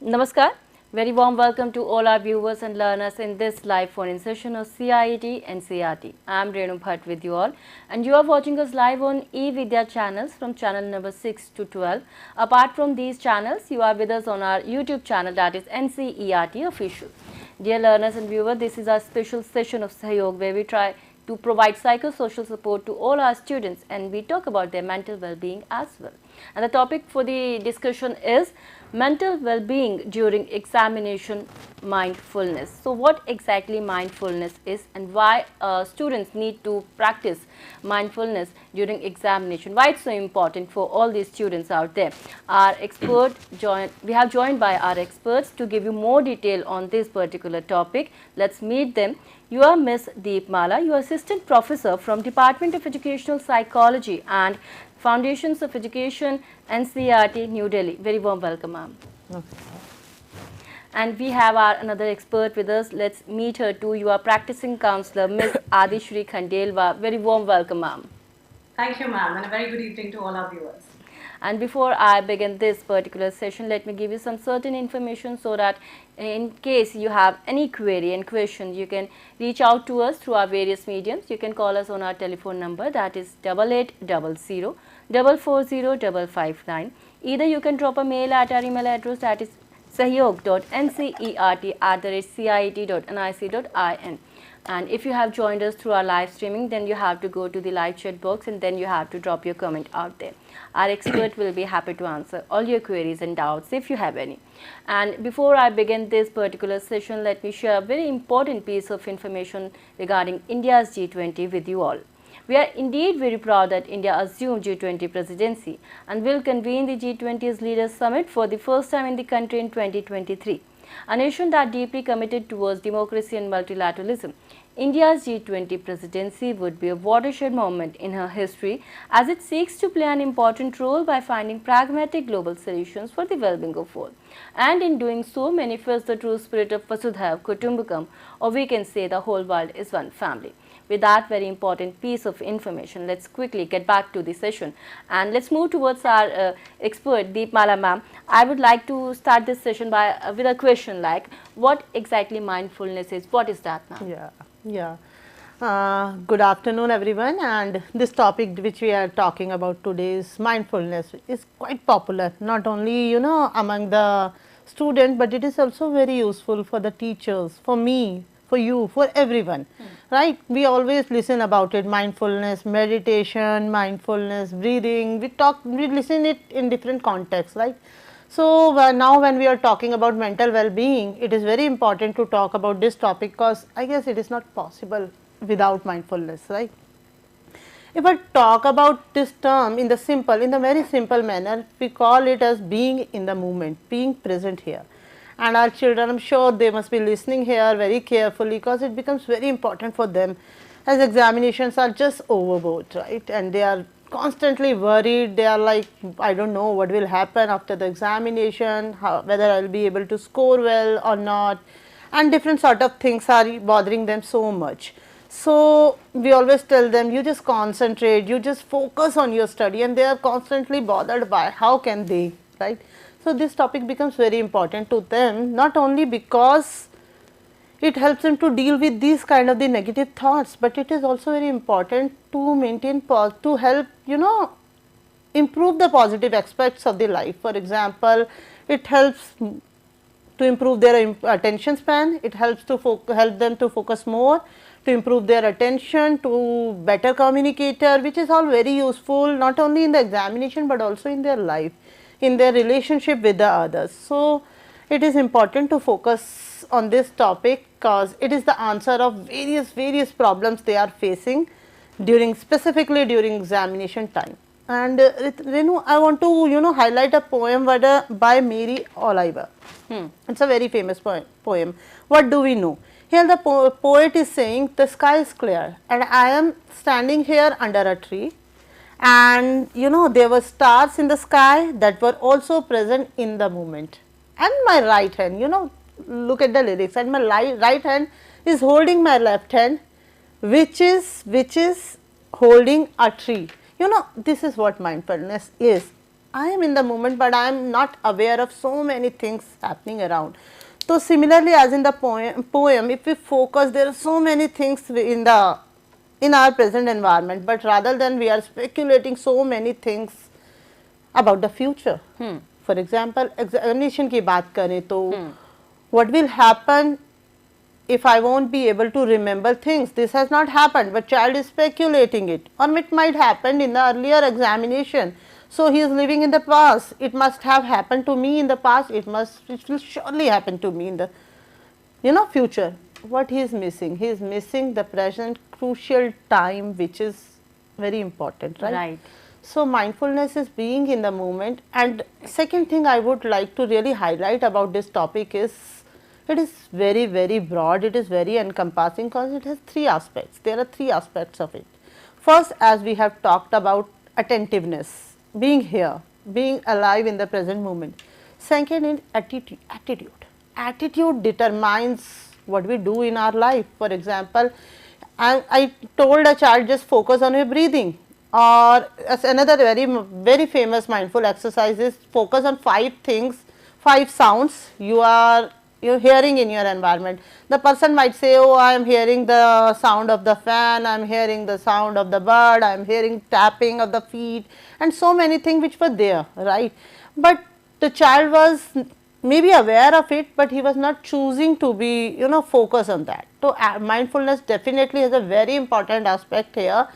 Namaskar. Very warm welcome to all our viewers and learners in this live phone-in session of CIET NCERT. I am Renu Bhatt with you all, and you are watching us live on eVidya channels from channel number 6 to 12. Apart from these channels, you are with us on our YouTube channel, that is NCERT Official. Dear learners and viewers, this is our special session of Sahyog where we try to provide psychosocial support to all our students, and we talk about their mental well-being as well. And the topic for the discussion is mental well-being during examination mindfulness. So what exactly mindfulness is and why students need to practice mindfulness during examination, why it's so important for all these students out there. Our expert we have joined by our experts to give you more detail on this particular topic. Let's meet them. You are Miss Deepmala. You are assistant professor from Department of Educational Psychology and Foundations of Education, NCERT, New Delhi. Very warm welcome, ma'am. Okay. And we have our another expert with us. Let's meet her too. You are practicing counselor, Miss Adishri Khandelwal. Very warm welcome, ma'am. Thank you, ma'am, and a very good evening to all our viewers. And before I begin this particular session, let me give you some certain information so that in case you have any query and question, you can reach out to us through our various mediums. You can call us on our telephone number, that is 8800 440 559. Either you can drop a mail at our email address, that is sahyog.ncert@ciet.nic.in. And if you have joined us through our live streaming, then you have to go to the live chat box and then you have to drop your comment out there. Our expert will be happy to answer all your queries and doubts if you have any. And before I begin this particular session, let me share a very important piece of information regarding India's G20 with you all. We are indeed very proud that India assumed G20 presidency and will convene the G20's Leaders Summit for the first time in the country in 2023. A nation that deeply committed towards democracy and multilateralism, India's G20 presidency would be a watershed moment in her history as it seeks to play an important role by finding pragmatic global solutions for the well-being of all. And in doing so, manifests the true spirit of Vasudhaiva Kutumbakam, or we can say the whole world is one family. With that very important piece of information, let's quickly get back to the session and let's move towards our expert Deepmala ma'am. I would like to start this session by with a question like, what exactly mindfulness is? What is that, ma'am? Good afternoon, everyone. And this topic which we are talking about today is mindfulness. Is quite popular, not only among the students, but it is also very useful for the teachers, for me, for you, for everyone, right? We always listen about it, mindfulness, meditation, mindfulness, breathing. We listen it in different contexts, right? So now when we are talking about mental well-being, it is very important to talk about this topic because I guess it is not possible without mindfulness, right? If I talk about this term in the very simple manner, we call it as being in the moment, being present here. And our children, I am sure they must be listening here very carefully because it becomes very important for them as examinations are just overboard, right? And they are constantly worried. They are like, I don't know what will happen after the examination, whether I will be able to score well or not, and different sort of things are bothering them so much. So we always tell them, you just concentrate, you just focus on your study, and they are constantly bothered by how can they, right? So this topic becomes very important to them, not only because it helps them to deal with these kind of the negative thoughts, but it is also very important to maintain, to help, improve the positive aspects of the life. For example, it helps to improve their attention span, it helps to help them to focus more, to improve their attention, to better communicator, which is all very useful not only in the examination but also in their life, in their relationship with the others. So it is important to focus on this topic because it is the answer of various problems they are facing specifically during examination time. And Renu, I want to highlight a poem by Mary Oliver. It's a very famous poem. What do we know? Here the poet is saying, the sky is clear and I am standing here under a tree, and there were stars in the sky that were also present in the moment. And my right hand, look at the lyrics, and my right hand is holding my left hand, which is holding a tree. This is what mindfulness is. I am in the moment, but I am not aware of so many things happening around. So similarly, as in the poem, if we focus, there are so many things in our present environment, but rather than we are speculating so many things about the future. For example, examination की बात करें तो what will happen if I won't be able to remember things? This has not happened, but child is speculating it, or it might happen in the earlier examination. So he is living in the past. It must have happened to me in the past. It will surely happen to me in the future. What he is missing? He is missing the present crucial time, which is very important, right? Right. So mindfulness is being in the moment. And second thing I would like to really highlight about this topic is it is very, very broad. It is very encompassing because it has three aspects. There are three aspects of it. First, as we have talked about, attentiveness, being here, being alive in the present moment. Second is attitude. Attitude determines what we do in our life. For example, I told a child, just focus on your breathing. Or as another very famous mindful exercise is focus on 5 things, 5 sounds you're hearing in your environment. The person might say, oh, I am hearing the sound of the fan, I am hearing the sound of the bird, I am hearing tapping of the feet, and so many things which were there, right? But the child was maybe aware of it, but he was not choosing to be focus on that. So mindfulness definitely has a very important aspect here,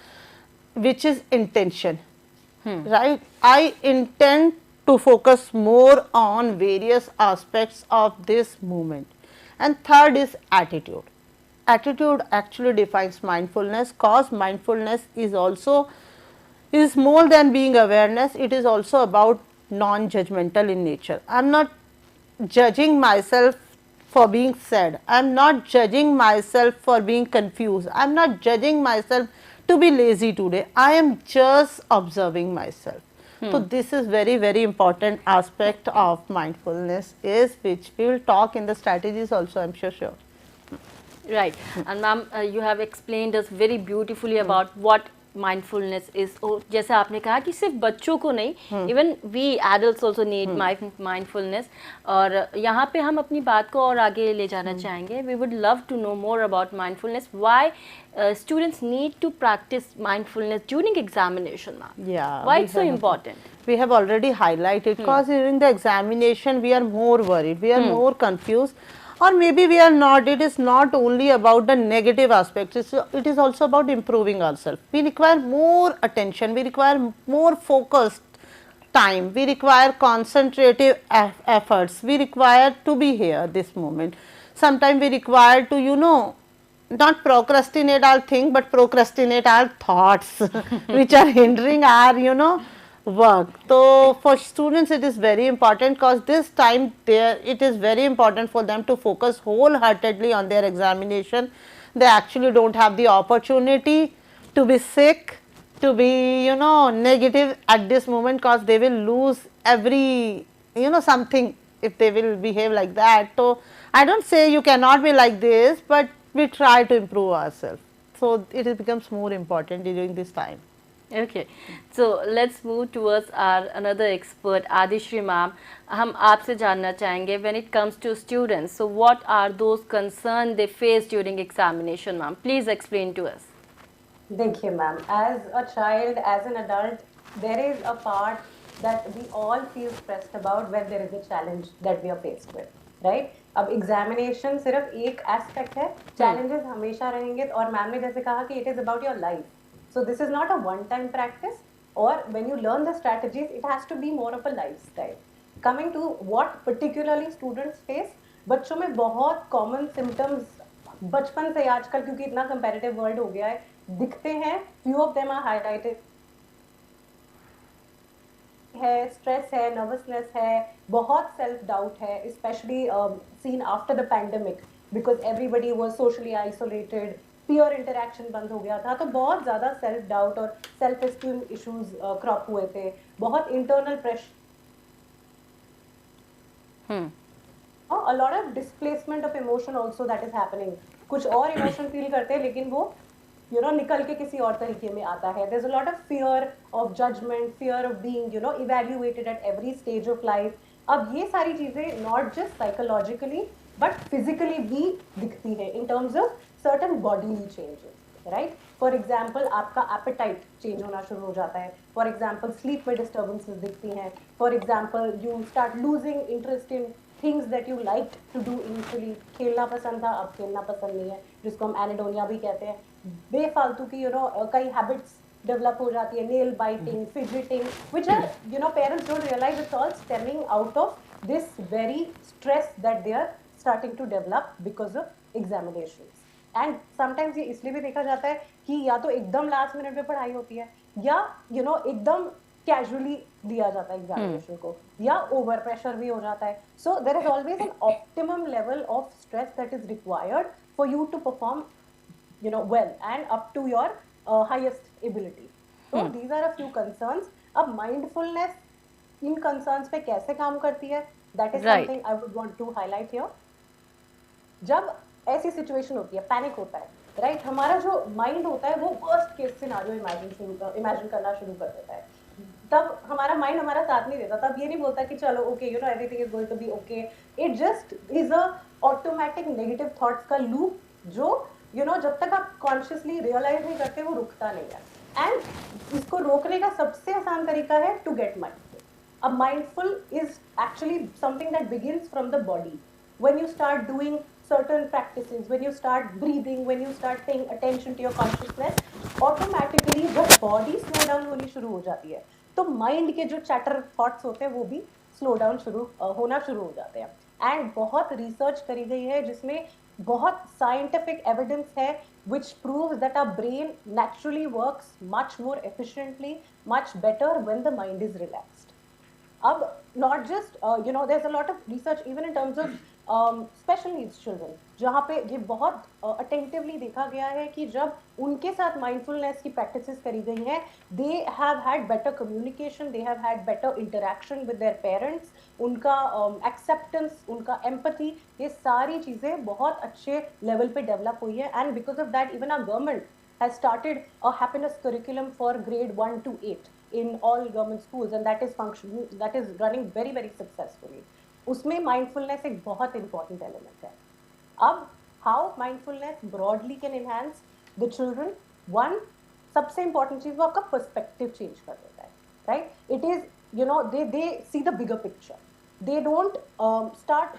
which is intention, right? I intend to focus more on various aspects of this movement. And third is attitude. Attitude actually defines mindfulness, cause mindfulness is more than being awareness. It is also about non-judgmental in nature. I am not judging myself for being sad. I am not judging myself for being confused. I am not judging myself to be lazy today. I am just observing myself. So this is very, very important aspect of mindfulness, is which we will talk in the strategies also, I am sure. Right. And ma'am, you have explained us very beautifully about what mindfulness is. और जैसे आपने कहा कि सिर्फ बच्चों को नहीं, even we adults also need mindfulness. और यहाँ पे हम अपनी बात को और आगे ले जाना चाहेंगे. We would love to know more about mindfulness. Why students need to practice mindfulness during examination, ma'am? Yeah. Why it's so important? We have already highlighted because during the examination we are more worried, we are more confused, or maybe we are not. It is not only about the negative aspects, it is also about improving ourselves. We require more attention, we require more focused time, we require concentrative efforts, we require to be here this moment. Sometimes we require to not procrastinate our thing, but procrastinate our thoughts which are hindering our work. So for students it is very important, because this time it is very important for them to focus wholeheartedly on their examination. They actually don't have the opportunity to be sick, to be negative at this moment, because they will lose every something if they will behave like that. So I don't say you cannot be like this, but we try to improve ourselves. So it becomes more important during this time. Okay, so let's move towards our another expert, Adishri ma'am. हम आपसे जानना चाहेंगे, when it comes to students, so what are those concerns they face during examination, ma'am? Please explain to us. देखिए ma'am, as a child, as an adult, there is a part that we all feel stressed about when there is a challenge that we are faced with, right? अब examination सिर्फ एक aspect है, challenges हमेशा रहेंगे, और ma'am ने जैसे कहा कि it is about your life. So this is not a one-time practice, or when you learn the strategies, it has to be more of a lifestyle. Coming to what particularly students face, बच्चों में बहुत common symptoms बचपन से आजकल, क्योंकि इतना competitive world हो गया है, दिखते हैं. Few of them are highlighted. है, stress है, nervousness है, बहुत self doubt है, especially seen after the pandemic, because everybody was socially isolated. Peer interaction बंद हो गया था, तो बहुत ज़्यादा सेल्फ डाउट और सेल्फ एस्टीम इश्यूज क्रॉप हुए थे, बहुत internal pressure, a lot of displacement of emotion also that is happening. कुछ और इमोशन फील करते हैं लेकिन वो निकल के किसी और तरीके में आता है. There's a lot of fear of judgment, fear of being evaluated at every stage of life. अब ये सारी चीजें not just psychologically but physically भी दिखती है in terms of certain bodily changes, right? For example, आपका appetite change होना शुरू हो जाता है. For example, sleep में disturbances दिखती हैं. For example, you start losing interest in things that you liked to do initially. खेलना पसंद था, अब खेलना पसंद नहीं है, जिसको हम एनेडोनिया भी कहते हैं. बेफालतू की कई हैबिट्स डेवलप हो जाती है, nail biting, fidgeting, which are parents don't realize it's all stemming out of this very stress that they are starting to develop because of examinations. And sometimes ये इसलिए भी देखा जाता है कि या तो एकदम लास्ट मिनट में पढ़ाई होती है, या एकदम कैजुअली दिया जाता है एग्जामिनेशन को, या ओवर प्रेशर भी हो जाता है. So there is always an optimum level of stress that is required for you to perform well and up to your highest ability. So these are a few concerns. अब mindfulness इन concerns पे कैसे काम करती है, that is something I would want to highlight here. जब ऐसी situation होती है, पैनिक होता है, right? हमारा जो माइंड होता है वो worst case scenario imagine करना शुरू कर देता है. तब हमारा माइंड हमारा साथ नहीं देता, तब ये नहीं बोलता कि चलो okay everything is going to be okay. It just is a automatic negative thoughts का loop जो जब तक आप कॉन्शियसली रियलाइज नहीं करते वो रुकता नहीं है. एंड इसको रोकने का सबसे आसान तरीका है टू गेट माइंडफुल. अब mindful is actually something that begins from the body. When you start doing certain practices, when you start breathing, when you start paying attention to your consciousness, automatically the body slow down होनी शुरू हो जाती है. तो mind के जो chatter thoughts होते हैं वो भी स्लो डाउन होना शुरू हो जाते हैं. एंड बहुत रिसर्च करी गई है जिसमें बहुत साइंटिफिक एविडेंस है which proves that our brain naturally works much more efficiently, much better when the mind is relaxed. अब not just there's a lot of research even in terms of special needs children, जहाँ पे ये बहुत attentively देखा गया है कि जब उनके साथ mindfulness की practices करी गई हैं, they have had better communication, they have had better interaction with their parents, उनका acceptance, उनका empathy, ये सारी चीज़ें बहुत अच्छे level पे develop हुई है. And because of that even our government has started a happiness curriculum for grade 1 to 8 in all government schools, and that is running very very successfully. उसमें mindfulness एक बहुत important element है. अब how mindfulness broadly can enhance the children? One, सबसे important चीज़ वो आपका perspective change कर देता है, right? It is they see the bigger picture. They don't start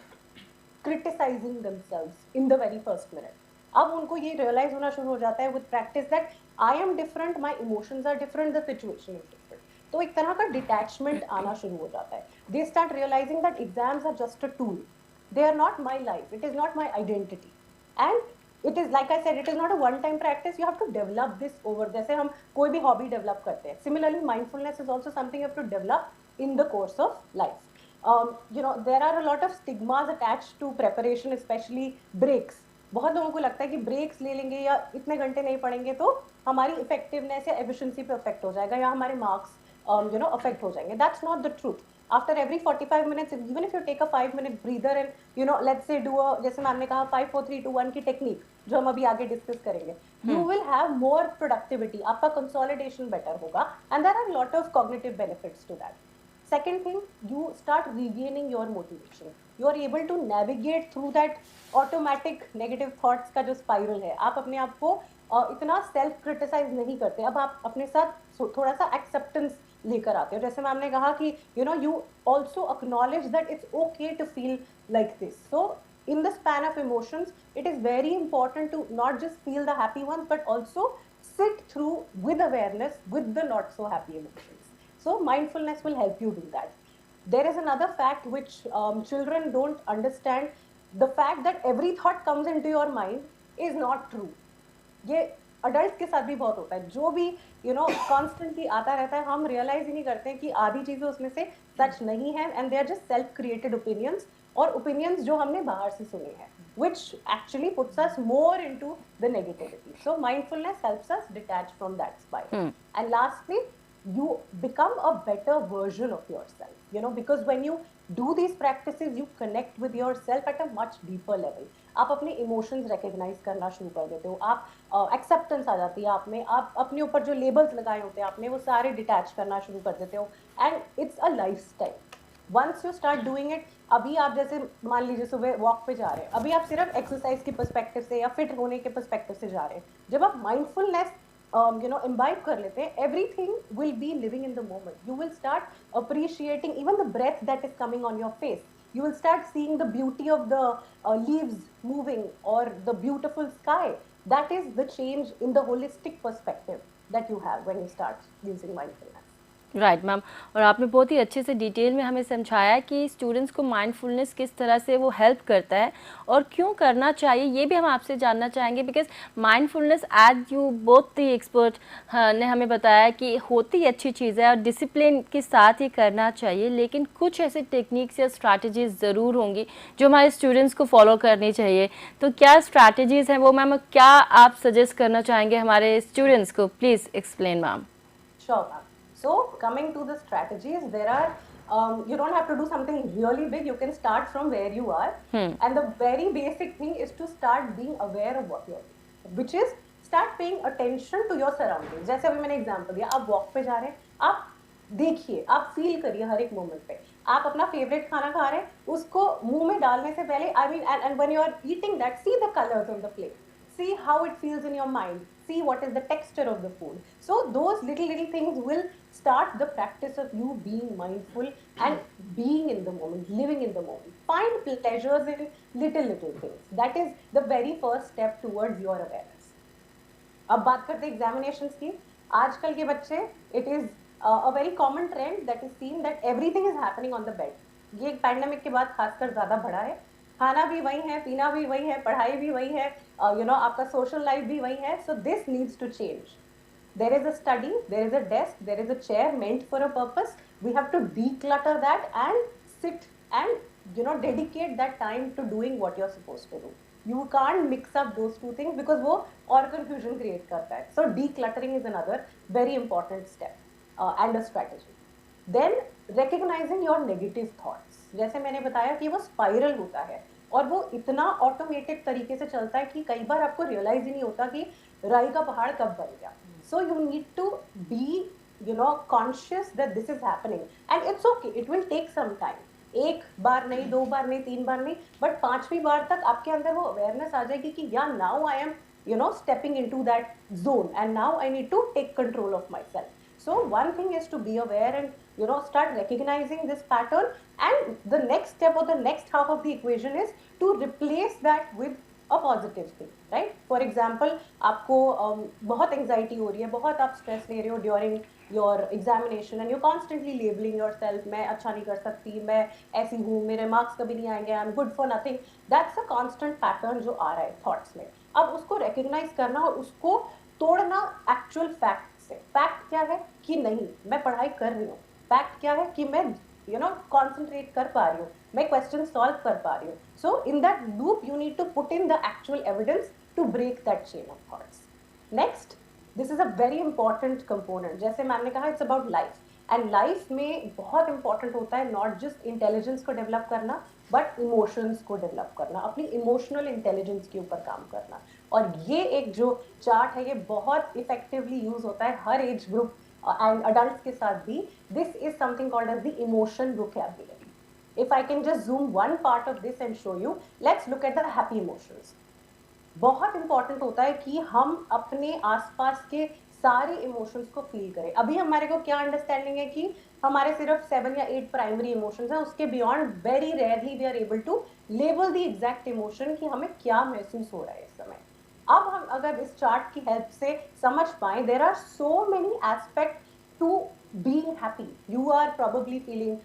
criticizing themselves in the very first minute. अब उनको ये realize होना शुरू हो जाता है with practice that I am different, my emotions are different, the situation is different. तो एक तरह का डिटैचमेंट आना शुरू हो जाता है. They start realising that exams are just a tool, they are not my life, it is not my identity. And it is like I said, it is not a one time practice, you have to develop this over. जैसे हम कोई भी hobby develop करते हैं, similarly mindfulness is also something you have to develop in the course of life. there are a lot of stigmas attached to preparation, especially breaks. बहुत लोगों को लगता है कि ब्रेक्स ले लेंगे या इतने घंटे नहीं पढ़ेंगे तो हमारी इफेक्टिवनेस या एफिशिएंसी पे अफेक्ट हो जाएगा या हमारे मार्क्स affect हो जाएंगे. That's not the truth. After every 45 minutes, even if you take a 5-minute breather and let's say do a, जैसे मैम ने कहा 5 4 3 2 1 की टेक्निक जो हम अभी आगे डिस्कस करेंगे, you will have more productivity, आपका consolidation better होगा, and there are a lot of cognitive benefits to that. Second thing, you start regaining your motivation. You are able to navigate through that automatic negative thoughts का जो spiral है. आप अपने आप को इतना सेल्फ क्रिटिसाइज नहीं करते. अब आप अपने साथ थोड़ा सा एक्सेप्टेंस लेकर आते हो. जैसे मैम ने कहा कि you also acknowledge that it's okay to feel like this. So in the span of emotions, it is very important to not just feel the happy ones but also sit through with awareness with the not so happy emotions. So mindfulness will help you do that. There is another fact which children don't understand. The fact that every thought comes into your mind is not true. ये adult के साथ भी बहुत होता है. जो भी constantly आता रहता है, हम रियलाइज ही नहीं करते हैं कि आधी चीजें उसमें से सच नहीं है, and they are just self created opinions, और ओपिनियंस जो हमने बाहर से सुने हैं, which actually puts us more into the negativity. So mindfulness helps us detach from that spiral. And lastly, you become a better version of yourself, you know, because when you do these practices you connect with yourself at a much deeper level. आप अपने emotions recognise करना शुरू कर देते हो, आप acceptance आ जाती है आप में, आप अपने ऊपर जो लेबल्स लगाए होते हैं आपने वो सारे डिटैच करना शुरू कर देते हो, and it's a lifestyle. Once you start doing it, अभी आप जैसे मान लीजिए सुबह वॉक पे जा रहे हैं, अभी आप सिर्फ एक्सरसाइज के पर्सपेक्टिव से या फिट होने के पर्सपेक्टिव से जा रहे हैं. जब आप माइंडफुलनेस imbibe कर लेते हैं, everything will be living in the moment. You will start appreciating even the breath that is coming on your face. You will start seeing the beauty of the leaves moving or the beautiful sky. That is the change in the holistic perspective that you have when you start using mindfulness. Right ma'am, और आपने बहुत ही अच्छे से detail में हमें समझाया कि students को माइंडफुलनेस किस तरह से वो हेल्प करता है और क्यों करना चाहिए, ये भी हम आपसे जानना चाहेंगे. Because mindfulness as you both the expert ने हमें बताया कि होती अच्छी चीज़ है और डिसिप्लिन के साथ ही करना चाहिए, लेकिन कुछ ऐसे टेक्निक्स या स्ट्रैटेजीज़ ज़रूर होंगी जो हमारे स्टूडेंट्स को फॉलो करनी चाहिए. तो क्या स्ट्रैटेजीज़ हैं वो मैम, क्या आप सजेस्ट करना चाहेंगे हमारे स्टूडेंट्स को? Please explain ma'am. Sure, ma'am. So, coming to the strategies, there are, you don't have to do something really big. You can start from where you are. And the very basic thing is to start being aware of what you're doing, which is start paying attention to your surroundings. जैसे अभी मैंने example दिया, आप walk पे जा रहे हैं, आप देखिए, आप फील करिए हर एक मोमेंट पे. आप अपना फेवरेट खाना खा रहे हैं, उसको मुंह में डालने से पहले, I mean, and when you are eating that, see the colours on the plate. See how it feels in your mind, see what is the texture of the food. So those little things will start the practice of you being mindful and being in the moment, living in the moment. Find pleasures in little things. That is the very first step towards your awareness. अब बात करते हैं examinations की. आजकल के बच्चे, it is a very common trend that is seen that everything is happening on the bed. ये एक पैंडेमिक के बाद खासकर ज्यादा बढ़ा है. खाना भी वही है, पीना भी वही है, पढ़ाई भी वही है, आपका सोशल लाइफ भी वही है. So this needs to change. There is a study, there is a desk, there is a chair meant for a purpose. We have to declutter that and sit and dedicate that time to doing what you're supposed to do. You can't mix up those two things because वो और confusion create करता है. So decluttering is another very important step and a strategy. Then recognizing your negative thoughts. जैसे मैंने बताया कि वो spiral होता है और वो इतना ऑटोमेटेड तरीके से चलता है कि कई बार आपको रियलाइज ही नहीं होता कि राई का पहाड़ कब बन गया. So you need to be conscious that this is happening and it's okay, it will take some time. एक बार नहीं, दो बार नहीं, तीन बार नहीं, बट पांचवी बार तक आपके अंदर वो अवेयरनेस आ जाएगी कि या now I am stepping into that zone and now I need to take control of myself. So one thing is to be aware and start recognizing this pattern, and the next step or the next half of the equation is to replace that with a positive thing, right? For example, आपको बहुत anxiety हो रही है, बहुत आप stress ले रहे हो during your examination and you're constantly labeling yourself, मैं अच्छा नहीं कर सकती, मैं ऐसी हूँ, मेरे marks कभी नहीं आएंगे, I'm good for nothing. That's a constant pattern जो आ रहा है thoughts में. अब उसको recognize करना और उसको तोड़ना actual fact से. फैक्ट क्या है कि नहीं, मैं पढ़ाई कर रही हूँ. फैक्ट क्या है कि मैं कॉन्सेंट्रेट कर पा रही हूँ, मैं क्वेश्चन सॉल्व कर पा रही हूँ. So in that loop you need to put in the actual evidence to break that chain of thoughts. Next, this is a very important component. जैसे मैम ने कहा, it's about life, and life में बहुत important होता है not just intelligence को develop करना but emotions को डेवलप करना, अपनी इमोशनल इंटेलिजेंस के ऊपर काम करना. और ये एक जो चार्ट है ये बहुत इफेक्टिवली यूज होता है हर एज ग्रुप एंड अडल्ट्स के साथ भी. This is something called as the emotion vocabulary. If I can just zoom one part of this and show you, let's look at the happy emotions. बहुत important होता है कि हम अपने आसपास के सारे इमोशंस को फील करें. अभी हमारे को क्या अंडरस्टैंडिंग है कि हमारे सिर्फ 7 या 8 प्राइमरी इमोशंस हैं, उसके beyond very rarely we are able to label the exact emotion कि हमें क्या महसूस हो रहा है इस समय. अब हम अगर इस चार्ट की हेल्प से समझ पाए, there are so many aspect to being happy. You are probably feeling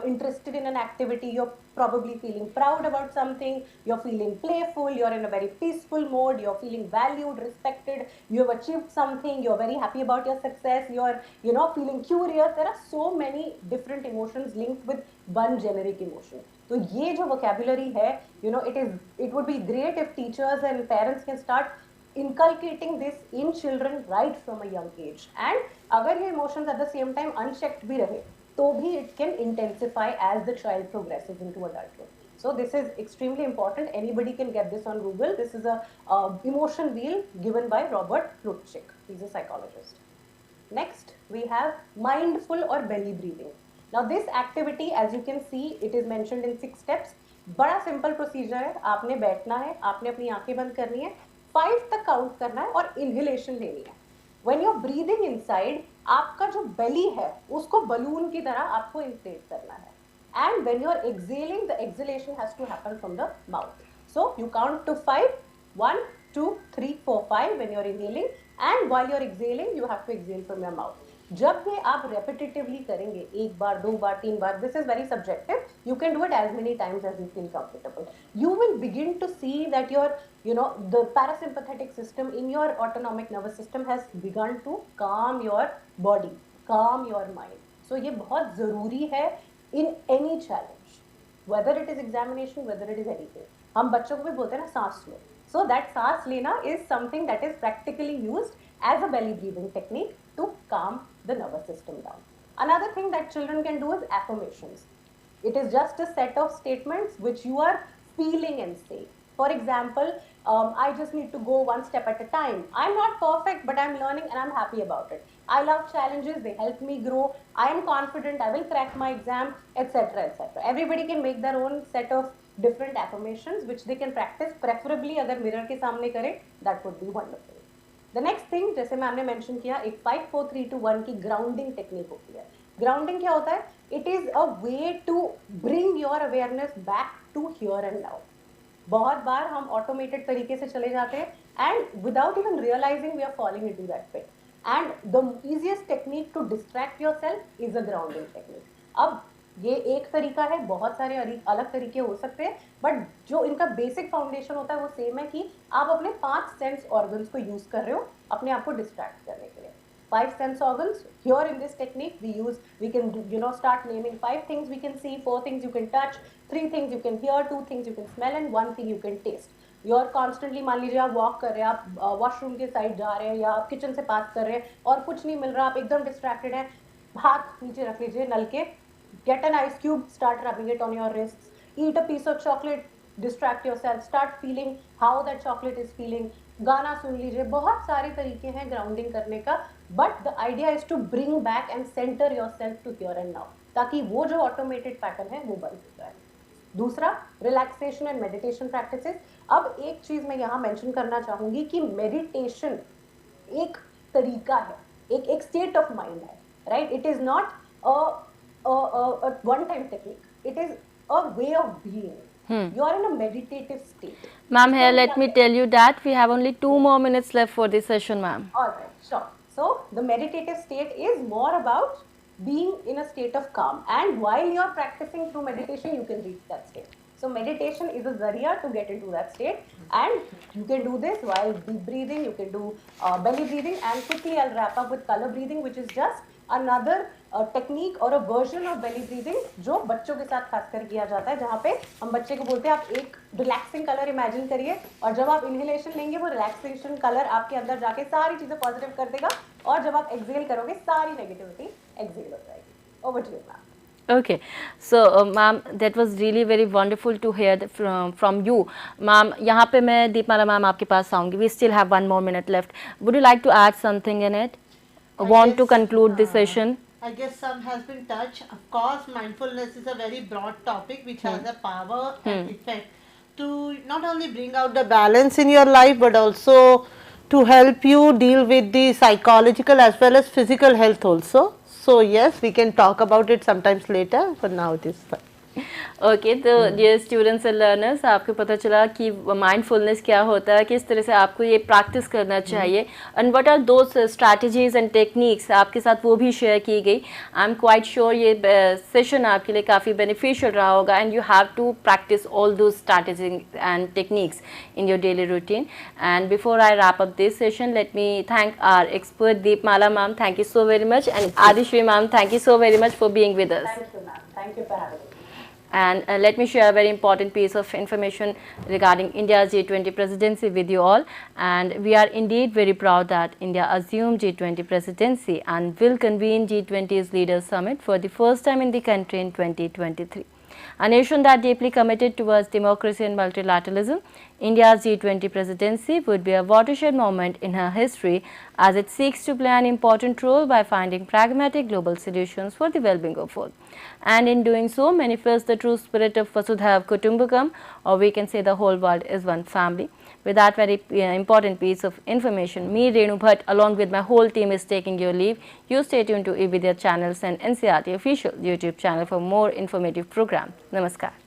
interested in an activity, you're probably feeling proud about something, you're feeling playful, you're in a very peaceful mode, you're feeling valued, respected, you have achieved something, you're very happy about your success, you're feeling curious. There are so many different emotions linked with one generic emotion. तो ये जो vocabulary है, it would be great if teachers and parents can start inculcating this in children right from a young age. And अगर ये emotions at the same time unchecked भी रहे तो भी it can intensify as the child progresses into adulthood. So this is extremely important. Anybody can get this on Google. This is a emotion wheel given by Robert Plutchik. He's a psychologist. Next, we have mindful or belly breathing. Now this activity, as you can see, it is mentioned in 6 steps. बड़ा simple procedure है. आपने बैठना है, आपने अपनी आंखें बंद करनी है, 5 तक काउंट करना है और इनहेलेशन लेनी है. When you're breathing inside, आपका जो belly है उसको बलून की तरह आपको inflate करना है. And when you're exhaling, the exhalation has to happen from the mouth. So you count to 5, 1, 2, 3, 4, 5 when you're inhaling, and while you're exhaling, you have to exhale from your mouth. जब ये आप repetitively करेंगे, 1 बार, 2 बार, 3 बार, this is very subjective. You can do it as many times as you feel comfortable. You will begin to see that your, the parasympathetic system in your autonomic nervous system has begun to calm your body, calm your mind. So ये बहुत ज़रूरी है in any challenge, whether it is examination, whether it is anything. हम बच्चों को भी बोलते हैं ना सांस लो. So that सांस लेना is something that is practically used as a belly breathing technique to calm the nervous system down. Another thing that children can do is affirmations. It is just a set of statements which you are feeling and saying. For example, I just need to go one step at a time. I'm not perfect, but I'm learning and I'm happy about it. I love challenges, they help me grow. I am confident, I will crack my exam, etc. etc. Everybody can make their own set of different affirmations which they can practice. Preferably अगर mirror के सामने करें, that would be wonderful. The next thing, जैसे ma'am ने mention किया, एक 5, 4, 3, 2, 1 की grounding technique होती है. Grounding क्या होता है? It is a way to bring your awareness back to here and now. बहुत बार हम automated तरीके से चले जाते हैं and without even realizing we are falling into that pit. And the easiest technique to distract yourself is a grounding technique. अब ये एक तरीका है, बहुत सारे अलग तरीके हो सकते हैं, बट जो इनका बेसिक फाउंडेशन होता है वो सेम है कि आप अपने 5 सेंस ऑर्गन्स को यूज कर रहे हो अपने आप को डिस्ट्रैक्ट करने के लिए. 5 sense organs. Here in this technique, we can start naming 5 things we can see, 4 things you can touch, 3 things you can hear, 2 things you can smell, and 1 thing you can taste. You're constantly, मान लीजिए आप walk कर रहे हैं, आप washroom के side जा रहे हैं या आप किचन से पास कर रहे हैं और कुछ नहीं मिल रहा, आप एकदम डिस्ट्रैक्टेड हैं, हाथ नीचे रख लीजिए नल के, get an ice cube, start rubbing it on your wrists, eat a piece of chocolate, distract yourself, start feeling how that chocolate is feeling, गाना सुन लीजिए. बहुत सारे तरीके हैं ग्राउंडिंग करने का, but the idea is to bring back and centre yourself to here and now, ताकि वो जो ऑटोमेटेड पैटर्न है वो बन जाए. दूसरा, रिलैक्सेशन एंड मेडिटेशन प्रैक्टिसेस. अब एक चीज मैं यहाँ मेंशन करना चाहूंगी कि मेडिटेशन एक तरीका है, एक स्टेट ऑफ माइंड है, right? It is not a one-time technique. It is a way of being. You are in a meditative state. Ma'am, here let me tell you that we have only 2 more minutes left for this session, ma'am. Alright, sure. So the meditative state is more about being in a state of calm, and while you are practicing through meditation, you can reach that state. So meditation is a zariya to get into that state, and you can do this while deep breathing. You can do belly breathing, and quickly I'll wrap up with color breathing, which is just another technique और अ version of belly breathing जो बच्चों के साथ खासकर किया जाता है, जहाँ पे हम बच्चे को बोलते हैं आप एक रिलैक्सिंग कलर इमेजिन करिए और जब आप इनहेलेशन लेंगे वो रिलैक्सेशन कलर आपके अंदर जाके सारी चीजें पॉजिटिव कर देगा और जब आप एक्सहेल करोगे सारी नेगेटिविटी एक्सहेल हो जाएगी. Over to you ma'am. Okay, so ma'am, that was really very wonderful to hear from you, ma'am. यहाँ पे मैं दीपमाला मैम आपके पास आऊँगी. We still have 1 more minute left. Would you like to add something in it? Want to conclude this session? I guess some has been touched. Of course, mindfulness is a very broad topic which has a power and effect to not only bring out the balance in your life but also to help you deal with the psychological as well as physical health also. So yes, we can talk about it sometimes later. For now, it is fine. Okay, तो dear students and learners, आपको पता चला कि mindfulness क्या होता है, किस तरह से आपको ये प्रैक्टिस करना चाहिए, and what are those strategies and techniques आपके साथ वो भी शेयर की गई. आई एम क्वाइट श्योर ये सेशन आपके लिए काफ़ी बेनिफिशियल रहा होगा, and you have to practise all those strategies and techniques in your daily routine. And before I wrap up this session, let me thank our expert Deepmala ma'am. Thank you so very much. And Adishree ma'am, thank you so very much for being with us. Thank you, ma'am. Thank you for having me. And let me share a very important piece of information regarding India's G20 presidency with you all. And we are indeed very proud that India assumed G20 presidency and will convene G20's Leaders Summit for the first time in the country in 2023. A nation that deeply committed towards democracy and multilateralism, India's G20 presidency would be a watershed moment in her history as it seeks to play an important role by finding pragmatic global solutions for the well-being of all. And in doing so, manifests the true spirit of Vasudhaiva Kutumbakam, or we can say the whole world is one family. With that very important piece of information, me Renu Bhatt along with my whole team is taking your leave. You stay tuned to eVidya channels and NCRT official YouTube channel for more informative programs. Namaskar.